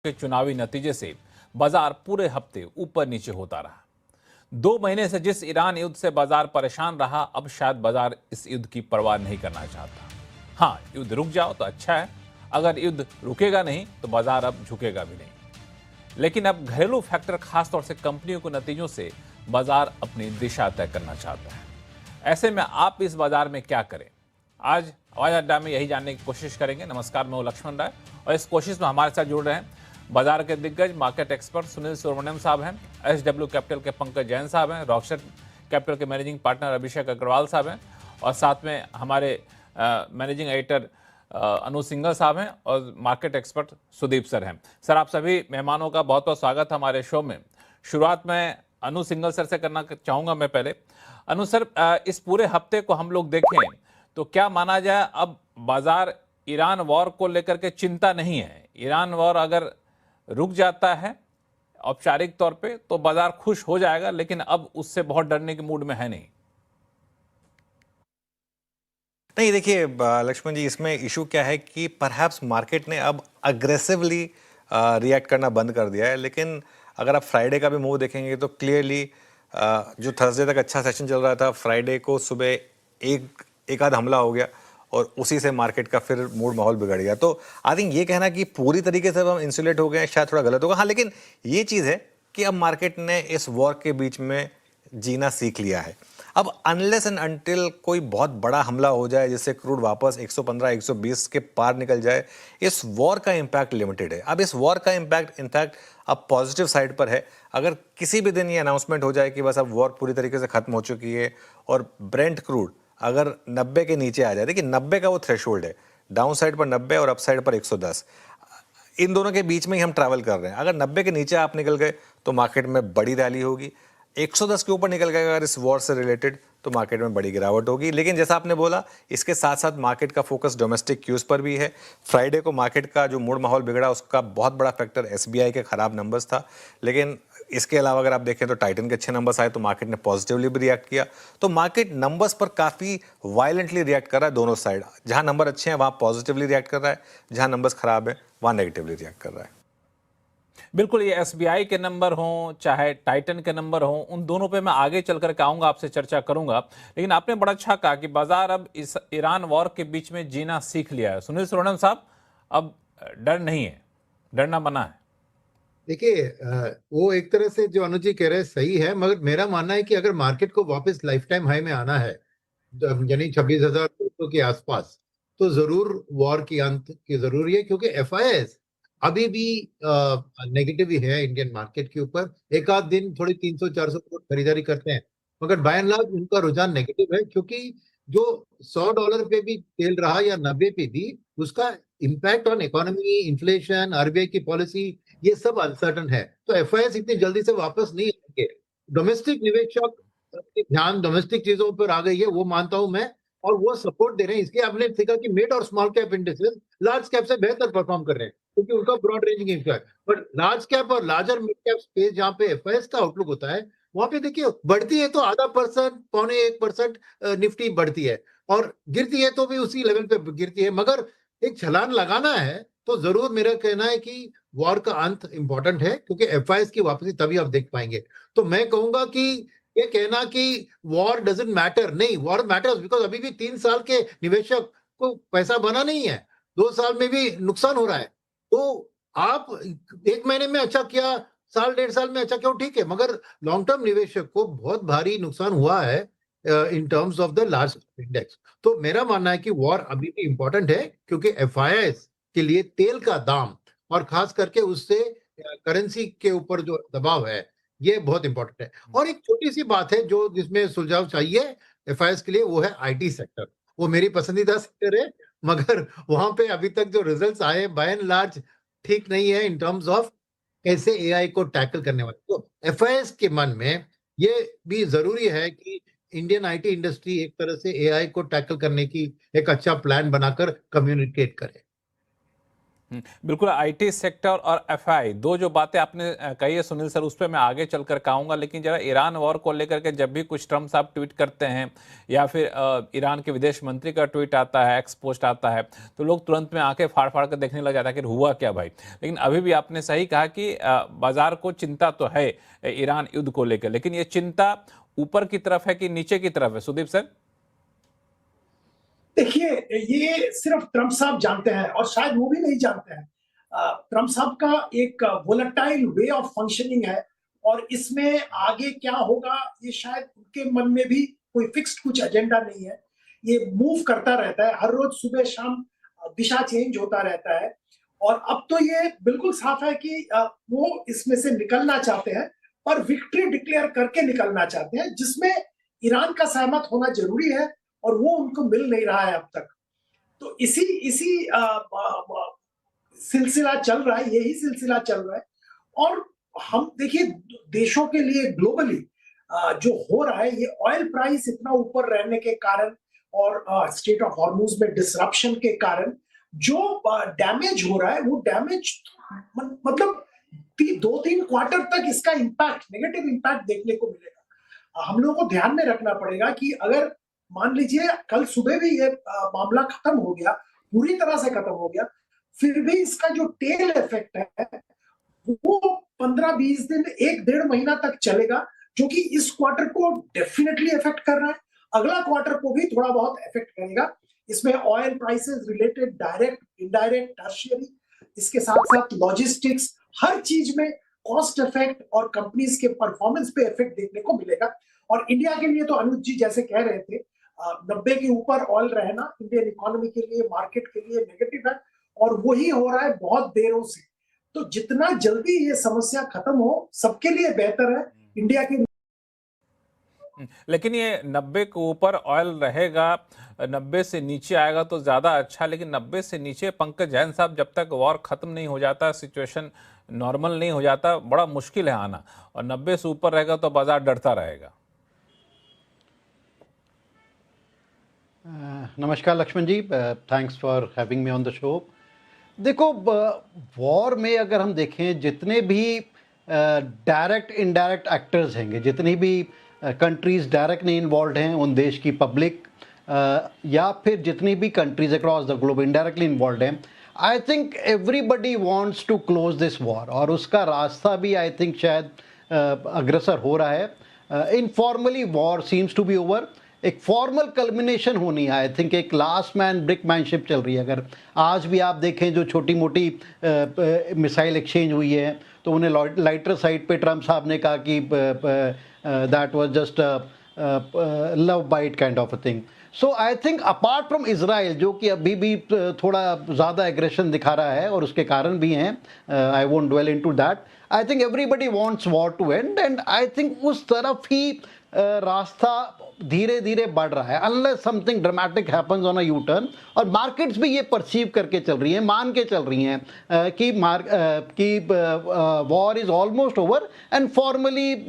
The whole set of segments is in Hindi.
के चुनावी नतीजे से बाजार पूरे हफ्ते ऊपर नीचे होता रहा। 2 महीने से जिस ईरान युद्ध से बाजार परेशान रहा, अब शायद बाजार इस युद्ध की परवाह नहीं करना चाहता। हाँ, युद्ध रुक जाओ तो अच्छा है, अगर युद्ध रुकेगा नहीं तो बाजार अब झुकेगा भी नहीं। लेकिन अब घरेलू फैक्टर, खासतौर से कंपनियों के नतीजों से बाजार अपनी दिशा तय करना चाहता है। ऐसे में आप इस बाजार में क्या करें, आज आवाज अड्डा में यही जानने की कोशिश करेंगे। नमस्कार, मैं हूं लक्ष्मण राय और इस कोशिश में हमारे साथ जुड़ रहे हैं बाजार के दिग्गज मार्केट एक्सपर्ट सुनील सुब्रमण्यम साहब हैं, SW कैपिटल के पंकज जैन साहब हैं, रॉकस्टार कैपिटल के मैनेजिंग पार्टनर अभिषेक अग्रवाल साहब हैं और साथ में हमारे मैनेजिंग एडिटर अनु सिंघल साहब हैं और मार्केट एक्सपर्ट सुदीप सर हैं। सर, आप सभी मेहमानों का बहुत बहुत स्वागत है हमारे शो में। शुरुआत में अनु सिंघल सर से करना चाहूँगा मैं पहले। अनु सर, इस पूरे हफ्ते को हम लोग देखें तो क्या माना जाए, अब बाजार ईरान वॉर को लेकर के चिंता नहीं है। ईरान वॉर अगर रुक जाता है औपचारिक तौर पे तो बाजार खुश हो जाएगा, लेकिन अब उससे बहुत डरने के मूड में है नहीं। नहीं, देखिए लक्ष्मण जी, इसमें इशू क्या है कि परहैप्स मार्केट ने अब अग्रेसिवली रिएक्ट करना बंद कर दिया है। लेकिन अगर आप फ्राइडे का भी मूव देखेंगे तो क्लियरली जो थर्सडे तक अच्छा सेशन चल रहा था, फ्राइडे को सुबह एक आध हमला हो गया और उसी से मार्केट का फिर मूड माहौल बिगड़ गया। तो आई थिंक ये कहना कि पूरी तरीके से हम इंसुलेट हो गए हैं शायद थोड़ा गलत होगा। हाँ, लेकिन ये चीज़ है कि अब मार्केट ने इस वॉर के बीच में जीना सीख लिया है। अब अनलेस एंड अनटिल कोई बहुत बड़ा हमला हो जाए जिससे क्रूड वापस 115 120 के पार निकल जाए, इस वॉर का इम्पैक्ट लिमिटेड है। अब इस वॉर का इम्पैक्ट इनफैक्ट अब पॉजिटिव साइड पर है। अगर किसी भी दिन ये अनाउंसमेंट हो जाए कि बस अब वॉर पूरी तरीके से खत्म हो चुकी है और ब्रेंट क्रूड अगर 90 के नीचे आ जाए, देखिए 90 का वो थ्रेशोल्ड है, डाउन साइड पर 90 और अप साइड पर 110, इन दोनों के बीच में ही हम ट्रैवल कर रहे हैं। अगर 90 के नीचे आप निकल गए तो मार्केट में बड़ी रैली होगी। 110 के ऊपर निकल गए अगर इस वॉर से रिलेटेड तो मार्केट में बड़ी गिरावट होगी। लेकिन जैसा आपने बोला, इसके साथ साथ मार्केट का फोकस डोमेस्टिक क्यूज पर भी है। फ्राइडे को मार्केट का जो मूड माहौल बिगड़ा उसका बहुत बड़ा फैक्टर SBI के खराब नंबर्स था। लेकिन इसके अलावा अगर आप देखें तो टाइटन के अच्छे नंबर्स आए तो मार्केट ने पॉजिटिवली भी रिएक्ट किया। तो मार्केट नंबर्स पर काफ़ी वायलेंटली रिएक्ट कर रहा है दोनों साइड। जहां नंबर अच्छे हैं वहां पॉजिटिवली रिएक्ट कर रहा है, जहां नंबर्स खराब है वहां नेगेटिवली रिएक्ट कर रहा है। बिल्कुल, ये SBI के नंबर हों चाहे टाइटन के नंबर हों, उन दोनों पे मैं आगे चल कर के आऊँगा, आपसे चर्चा करूंगा। लेकिन आपने बड़ा अच्छा कहा कि बाजार अब इस ईरान वॉर के बीच में जीना सीख लिया है। सुनील सुब्रमण्यम साहब, अब डर नहीं है, डरना मना है। देखिए, वो एक तरह से जो अनुज जी कह रहे हैं सही है, मगर मेरा मानना है कि अगर मार्केट को वापस लाइफ टाइम हाई में आना है, यानी 26,200 के आसपास, तो जरूर वॉर की अंत की जरूरी है, क्योंकि FIS अभी भी नेगेटिव ही है इंडियन मार्केट के ऊपर। एक आध दिन थोड़ी 300-400 करोड़ खरीदारी करते हैं, मगर बाय एंड लार्ज उनका रुझान नेगेटिव है, क्योंकि जो $100 पे भी तेल रहा या 90 पे भी, उसका impact on economy, inflation, RBI की पॉलिसी, ये सब अनसर्टन है। तो FIS इतनी जल्दी से वापस नहीं आएंगे। डोमेस्टिक निवेशक ध्यान डोमेस्टिक चीजों पर आ गई है, वो मानता हूं मैं, और वो सपोर्ट दे रहे हैं। इसलिए आपने देखा कि मिड और small cap indexes large cap से बेहतर परफॉर्म कर रहे हैं, क्योंकि उनका broad ranging impact. But large cap और लार्जर मिड कैप स्पेस जहां पे FIS का आउटलुक होता है, वहां पे देखिए बढ़ती है तो आधा परसेंट, 0.25% निफ्टी बढ़ती है, और गिरती है तो भी उसी लेवल पे गिरती है। मगर एक छलांग लगाना है तो जरूर मेरा कहना है कि वॉर का अंत इंपॉर्टेंट है, क्योंकि FIS की वापसी तभी आप देख पाएंगे। तो मैं कहूंगा कि ये कहना कि वॉर डजंट मैटर, नहीं, वॉर मैटर्स, बिकॉज अभी भी 3 साल के निवेशक को पैसा बना नहीं है, 2 साल में भी नुकसान हो रहा है। तो आप 1 महीने में अच्छा किया, साल 1.5 साल में अच्छा किया, ठीक है, मगर लॉन्ग टर्म निवेशक को बहुत भारी नुकसान हुआ है in terms of the large index. तो मेरा मानना है कि वॉर अभी भी इंपॉर्टेंट है, क्योंकि FIS के लिए तेल का दाम और खास करके उससे करेंसी के ऊपर जो दबाव है, ये बहुत इंपॉर्टेंट है। और एक छोटी सी बात है जो जिसमें सुझाव चाहिए FIS के लिए, वो है IT सेक्टर। वो मेरी पसंदीदा सेक्टर है, मगर वहां पे अभी तक जो रिजल्ट्स आए बाय एंड लार्ज ठीक नहीं है इन टर्म्स ऑफ कैसे AI को टैकल करने वाले। तो FIS के मन में ये भी जरूरी है कि इंडियन IT इंडस्ट्री एक तरह से AI को टैकल करने की एक अच्छा प्लान बनाकर कम्युनिकेट करे। बिल्कुल। आईटी सेक्टर और एफआई दो जो बातें आपने कही है सुनील सर, उस पर मैं आगे चलकर कहूंगा, लेकिन जरा ईरान वॉर को लेकर के जब भी कुछ ट्रम्प साहब ट्वीट करते हैं या फिर ईरान के विदेश मंत्री का ट्वीट आता है, एक्स पोस्ट आता है, तो लोग तुरंत में आंखें फाड़ फाड़ कर देखने लग जाता है कि हुआ क्या भाई। लेकिन अभी भी आपने सही कहा कि बाजार को चिंता तो है ईरान युद्ध को लेकर, लेकिन ये चिंता ऊपर की तरफ है कि नीचे की तरफ है सुदीप सर? देखिए, ये सिर्फ ट्रम्प साहब जानते हैं और शायद वो भी नहीं जानते हैं। ट्रम्प साहब का एक वोलेटाइल वे ऑफ फंक्शनिंग है और इसमें आगे क्या होगा ये शायद उनके मन में भी कोई फिक्स्ड कुछ एजेंडा नहीं है। ये मूव करता रहता है, हर रोज सुबह शाम दिशा चेंज होता रहता है और अब तो ये बिल्कुल साफ है कि वो इसमें से निकलना चाहते हैं, पर विक्ट्री डिक्लेयर करके निकलना चाहते हैं, जिसमें ईरान का सहमत होना जरूरी है और वो उनको मिल नहीं रहा है अब तक। तो इसी सिलसिला चल रहा है, यही सिलसिला चल रहा है। और हम देखिए देशों के लिए ग्लोबली जो हो रहा है, ये ऑयल प्राइस इतना ऊपर रहने के कारण और स्टेट ऑफ हॉर्मुज में डिसरप्शन के कारण जो डैमेज हो रहा है, वो डैमेज मतलब 2-3 क्वार्टर तक इसका इम्पैक्ट, नेगेटिव इम्पैक्ट देखने को मिलेगा। हम लोगों को ध्यान में रखना पड़ेगा कि अगर मान लीजिए कल सुबह भी ये मामला खत्म हो गया, पूरी तरह से खत्म हो गया, फिर भी इसका जो टेल इफेक्ट है वो 15-20 दिन, 1-1.5 महीना तक चलेगा, जो कि इस क्वार्टर को डेफिनेटली इफेक्ट कर रहा है, अगला क्वार्टर को भी थोड़ा बहुत इफेक्ट करेगा। इसमें oil prices related, direct, indirect, tertiary, इसके साथ साथ लॉजिस्टिक्स, हर चीज में कॉस्ट इफेक्ट और कंपनीज के परफॉर्मेंस पे इफेक्ट देखने को मिलेगा। और इंडिया के लिए तो अनुज जी जैसे कह रहे थे, 90 के ऊपर ऑयल रहना इंडियन इकोनॉमी के लिए, मार्केट के लिए नेगेटिव है और वही हो रहा है बहुत देरों से। तो जितना जल्दी ये समस्या खत्म हो, सबके लिए बेहतर है, इंडिया के। लेकिन ये 90 के ऊपर ऑयल रहेगा, 90 से नीचे आएगा तो ज्यादा अच्छा, लेकिन 90 से नीचे पंकज जैन साहब जब तक वॉर खत्म नहीं हो जाता, सिचुएशन नॉर्मल नहीं हो जाता, बड़ा मुश्किल है आना। और 90 से ऊपर रहेगा तो बाजार डरता रहेगा। नमस्कार Laxman ji, thanks for having me on the show. देखो, वॉर में अगर हम देखें, जितने भी डायरेक्ट इनडायरेक्ट एक्टर्स हैंगे, जितनी भी कंट्रीज़ डायरेक्टली इन्वॉल्व हैं, उन देश की पब्लिक या फिर जितनी भी countries across the globe indirectly involve हैं, I think everybody wants to close this war और उसका रास्ता भी आई थिंक शायद अग्रसर हो रहा है। Informally war seems to be over, एक फॉर्मल कल्मिनेशन होनी है। आई थिंक एक लास्ट मैन ब्रिकमैनशिप चल रही है। अगर आज भी आप देखें जो छोटी मोटी मिसाइल एक्सचेंज हुई है, तो उन्हें लाइटर साइड पे ट्रम्प साहब ने कहा कि that was just love bite kind of a thing. So I think apart from Israel, जो कि अभी भी थोड़ा ज़्यादा एग्रेशन दिखा रहा है और उसके कारण भी हैं, I won't dwell into that, I think everybody wants war to end and I think उस तरफ ही रास्ता धीरे धीरे बढ़ रहा है, unless something dramatic happens on a U turn. और मार्केट्स भी ये परसीव करके चल रही हैं, मान के चल रही हैं कि war is almost over and formally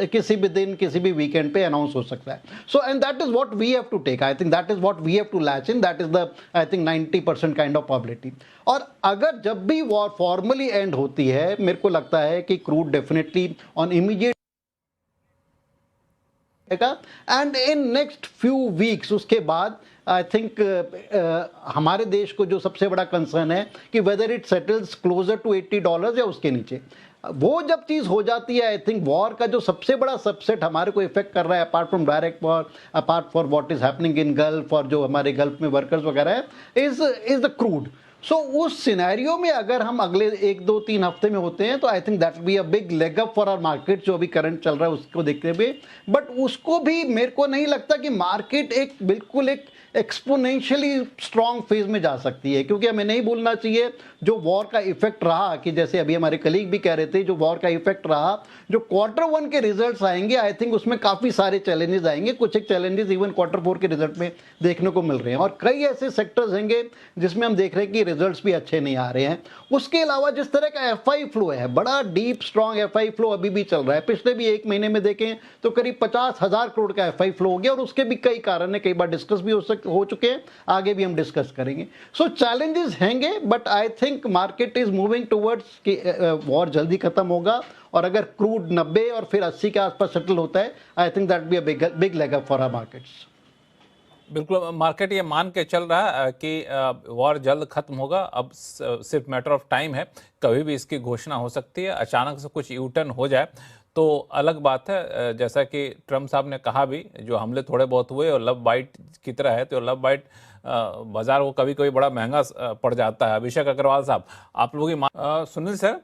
किसी भी दिन, किसी भी वीकेंड पे अनाउंस हो सकता है। So and that is what we have to take, I think that is what we have to latch in, that is the I think 90% kind of probability. और अगर जब भी वॉर फॉर्मली एंड होती है, मेरे को लगता है कि crude definitely on immediate and in next few weeks उसके बाद आई थिंक हमारे देश को जो सबसे बड़ा कंसर्न है कि whether it settles closer to $80 या उसके नीचे। वो जब चीज़ हो जाती है, आई थिंक वॉर का जो सबसे बड़ा सबसेट हमारे को इफेक्ट कर रहा है, apart from direct war, apart for what is happening in gulf और जो हमारे गल्फ में वर्कर्स वगैरह है, इज द क्रूड। सो उस सिनेरियो में अगर हम अगले 1-2-3 हफ्ते में होते हैं, तो I think that will be a big leg up for our market, जो अभी करंट चल रहा है उसको देखते हुए। बट उसको भी मेरे को नहीं लगता कि मार्केट एक बिल्कुल एक एक्सपोनेंशियली स्ट्रॉन्ग फेज में जा सकती है, क्योंकि हमें नहीं भूलना चाहिए जो वॉर का इफेक्ट रहा, कि जैसे अभी हमारे कलीग भी कह रहे थे, जो वॉर का इफेक्ट रहा, जो Q1 के रिजल्ट्स आएंगे, आई थिंक उसमें काफ़ी सारे चैलेंजेस आएंगे। कुछ एक चैलेंजेस इवन Q4 के रिजल्ट में देखने को मिल रहे हैं और कई ऐसे सेक्टर्स होंगे जिसमें हम देख रहे हैं कि रिजल्ट्स भी अच्छे नहीं आ रहे हैं। उसके अलावा जिस तरह का एफआई फ्लो है, बड़ा डीप स्ट्रॉन्ग एफआई फ्लो अभी भी चल रहा है। पिछले भी 1 महीने में देखें तो करीब 50,000 करोड़ का एफआई फ्लो हो गया और उसके भी कई कारण है, कई बार डिस्कस भी हो चुके हैं, आगे भी हम डिस्कस करेंगे। सो चैलेंजेस हैंगे, but I think market is moving towards कि वॉर जल्दी खत्म होगा, और अगर क्रूड 90 और फिर 80 के आसपास सेटल होता है, I think that be a big leg up for our markets. बिल्कुल, मार्केट ये मान के चल रहा है कि वॉर जल्द खत्म होगा। अब सिर्फ मैटर ऑफ टाइम है, कभी भी इसकी घोषणा हो सकती है। अचानक से कुछ यू टर्न हो जाए तो अलग बात है। जैसा कि ट्रम्प साहब ने कहा भी, जो हमले थोड़े बहुत हुए और लव बाइट की तरह है, तो लव बाइट बाजार को कभी कभी बड़ा महंगा पड़ जाता है। अभिषेक अग्रवाल साहब, आप लोगों की सुनील सर,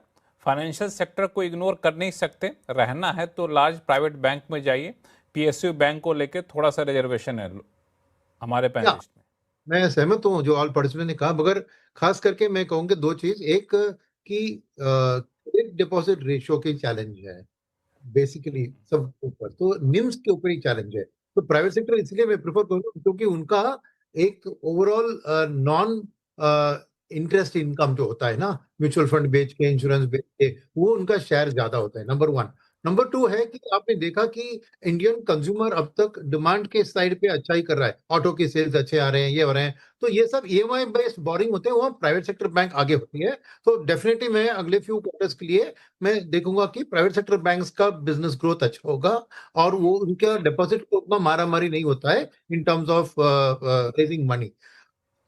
फाइनेंशियल सेक्टर को इग्नोर कर नहीं सकते, रहना है तो लार्ज प्राइवेट बैंक में जाइए। पीएसयू बैंक को लेकर थोड़ा सा रिजर्वेशन है हमारे या पैनलिस्ट में। मैं सहमत हूँ जो ऑल पार्टिसिपेंट ने कहा, मगर खास करके मैं कहूँगा दो चीज। एक कि क्रेडिट डिपॉजिट रेशियो की चैलेंज है बेसिकली सब ऊपर, तो निम्स के ऊपर ही चैलेंज है। तो प्राइवेट सेक्टर इसलिए मैं प्रेफर करूंगा क्योंकि उनका एक ओवरऑल नॉन इंटरेस्ट इनकम जो होता है ना, म्यूचुअल फंड बेच के, इंश्योरेंस बेच के, वो उनका शेयर ज्यादा होता है, नंबर वन। नंबर टू है कि आपने देखा कि इंडियन कंज्यूमर अब तक डिमांड के साइड पे अच्छा ही कर रहा है, ऑटो की सेल्स अच्छे आ रहे हैं, ये हो रहे हैं। तो ये सब ईएमआई बेस्ड बोरिंग होते हैं, वो प्राइवेट सेक्टर बैंक आगे होती है। तो डेफिनेटली मैं अगले फ्यू क्वार्टर्स के लिए मैं देखूंगा कि प्राइवेट सेक्टर बैंक्स का बिजनेस ग्रोथ अच्छा होगा, और वो उनका डिपॉजिट को उतना मारा मारी नहीं होता है in terms of raising money.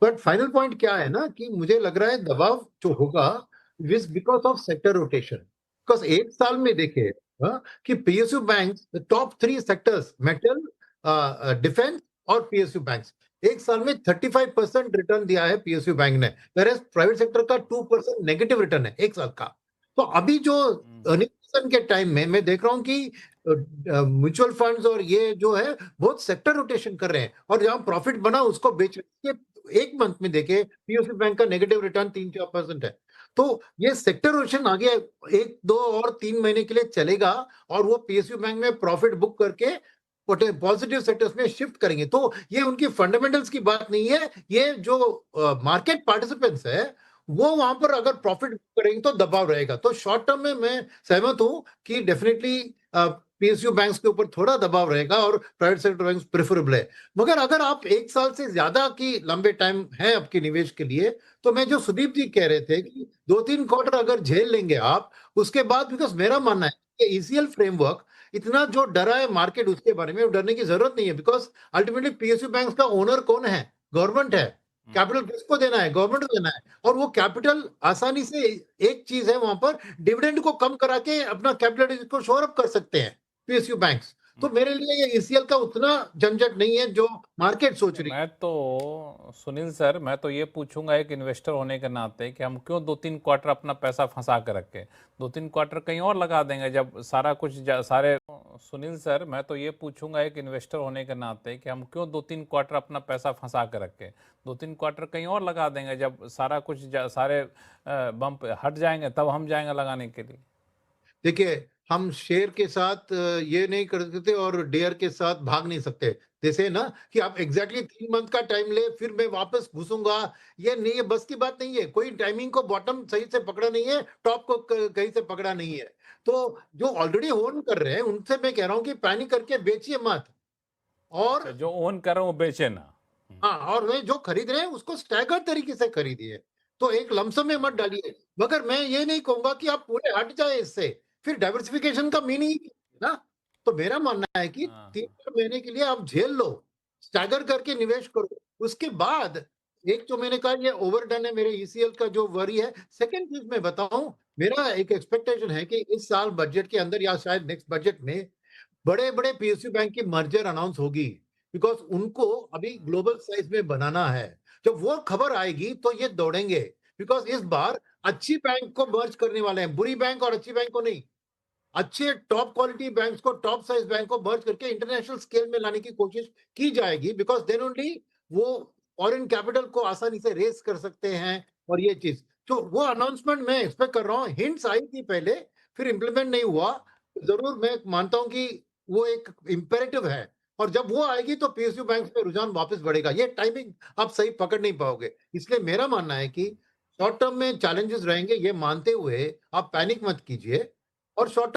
But final point क्या है ना, कि मुझे लग रहा है दबाव जो होगा viz because of sector rotation. Because एक साल में देखे कि PSU bank top three sectors, metal, defence और पीएसयू बैंक्स, एक साल में 35% रिटर्न दिया है पीएसयू बैंक ने, वेयर प्राइवेट सेक्टर का 2% नेगेटिव रिटर्न है एक साल का। तो अभी जो अर्निंग के टाइम में मैं देख रहा हूं कि म्यूचुअल फंड्स और ये जो है बहुत सेक्टर रोटेशन कर रहे हैं, और जहां प्रॉफिट बना उसको बेच रहे हैं। एक मंथ में देखे पीओसी बैंक का नेगेटिव रिटर्न 3-4% है। तो ये सेक्टर रोटेशन आगे 1-2 और 3 महीने के लिए चलेगा, और वो पीएसयू बैंक में प्रॉफिट बुक करके पॉजिटिव सेक्टर्स में शिफ्ट करेंगे। तो ये उनकी फंडामेंटल्स की बात नहीं है, ये जो मार्केट पार्टिसिपेंट्स है वो वहां पर अगर प्रॉफिट करेंगे तो दबाव रहेगा। तो शॉर्ट टर्म में मैं सहमत हूं कि डेफिनेटली पीएसयू बैंक्स के ऊपर थोड़ा दबाव रहेगा और प्राइवेट सेक्टर बैंक्स प्रेफरेबल है। मगर अगर आप एक साल से ज्यादा की लंबे टाइम है आपके निवेश के लिए, तो मैं जो सुदीप जी कह रहे थे कि 2-3 क्वार्टर अगर झेल लेंगे आप, उसके बाद, बिकॉज मेरा मानना है कि ईसीएल फ्रेमवर्क इतना जो डरा है मार्केट, उसके बारे में डरने की जरूरत नहीं है। बिकॉज अल्टीमेटली पीएसयू बैंक का ओनर कौन है? गवर्नमेंट है। कैपिटल किसको देना है? गवर्नमेंट को देना है। और वो कैपिटल आसानी से, एक चीज है वहां पर, डिविडेंड को कम करा के अपना कैपिटल को शोर अप कर सकते हैं पीएसयू बैंक्स। तो मेरे लिए ये ईसीएल का उतना झंझट नहीं है जो मार्केट सोच रही है। मैं तो सुनील सर, मैं तो ये पूछूंगा एक इन्वेस्टर होने के नाते कि हम क्यों 2-3 क्वार्टर अपना पैसा फंसा कर रखें? 2-3 क्वार्टर कहीं और लगा देंगे जब सारा कुछ सारे। सुनील सर, मैं तो ये पूछूंगा एक इन्वेस्टर होने के नाते कि हम क्यों 2-3 क्वार्टर अपना पैसा फंसा कर रखें? 2-3 क्वार्टर कहीं और लगा देंगे जब सारा कुछ सारे बम्प हट जाएंगे, तब हम जाएंगे लगाने के लिए। देखिए, हम शेर के साथ ये नहीं कर सकते और डेयर के साथ भाग नहीं सकते। जैसे ना कि आप एग्जैक्टली 3 मंथ का टाइम ले, फिर मैं वापस घुसूंगा, ये नहीं है, बस की बात नहीं है। कोई टाइमिंग को बॉटम सही से पकड़ा नहीं है, टॉप को कहीं से पकड़ा नहीं है। तो जो ऑलरेडी ओन कर रहे हैं उनसे मैं कह रहा हूं कि पैनिक करके बेचिए मत। और अच्छा, जो ओन कर रहे हैं वो बेचे ना। हाँ, और वे जो खरीद रहे हैं उसको स्टैगर तरीके से खरीदिए, तो एक लमसम में मत डालिए। मगर मैं ये नहीं कहूंगा कि आप पूरे हट जाए इससे, फिर डाइवर्सिफिकेशन का मीनिंग है ना। तो मेरा मानना है कि हाँ, 3-4 महीने के लिए आप झेल लो, स्टैगर करके निवेश करो। उसके बाद, एक तो मैंने कहा ये ओवरडन है, मेरे ईसीएल का जो वरी है। सेकंड चीज मैं बताऊं, मेरा एक एक्सपेक्टेशन है कि इस साल बजट के अंदर या शायद नेक्स्ट बजट में बड़े बड़े पीएसयू बैंक की मर्जर अनाउंस होगी, बिकॉज उनको अभी ग्लोबल साइज में बनाना है। जब वो खबर आएगी तो ये दौड़ेंगे, बिकॉज इस बार अच्छी बैंक को मर्ज करने वाले हैं, बुरी बैंक और अच्छी बैंक को नहीं। अच्छे टॉप क्वालिटी बैंक्स को, टॉप साइज बैंक को मर्ज करके इंटरनेशनल स्केल में लाने की कोशिश की जाएगी, बिकॉज देन ओनली वो फॉरेन कैपिटल को आसानी से रेस कर सकते हैं। और ये चीज, तो वो अनाउंसमेंट मैं एक्सपेक्ट कर रहा हूँ। हिंट्स आई थी पहले, फिर इंप्लीमेंट नहीं हुआ। जरूर मैं मानता हूं कि वो एक इंपेरेटिव है, और जब वो आएगी तो पीएसयू बैंक में रुझान वापस बढ़ेगा। ये टाइमिंग आप सही पकड़ नहीं पाओगे। इसलिए मेरा मानना है कि शॉर्ट टर्म में चैलेंजेस रहेंगे, ये मानते हुए आप पैनिक मत कीजिए, और शॉर्ट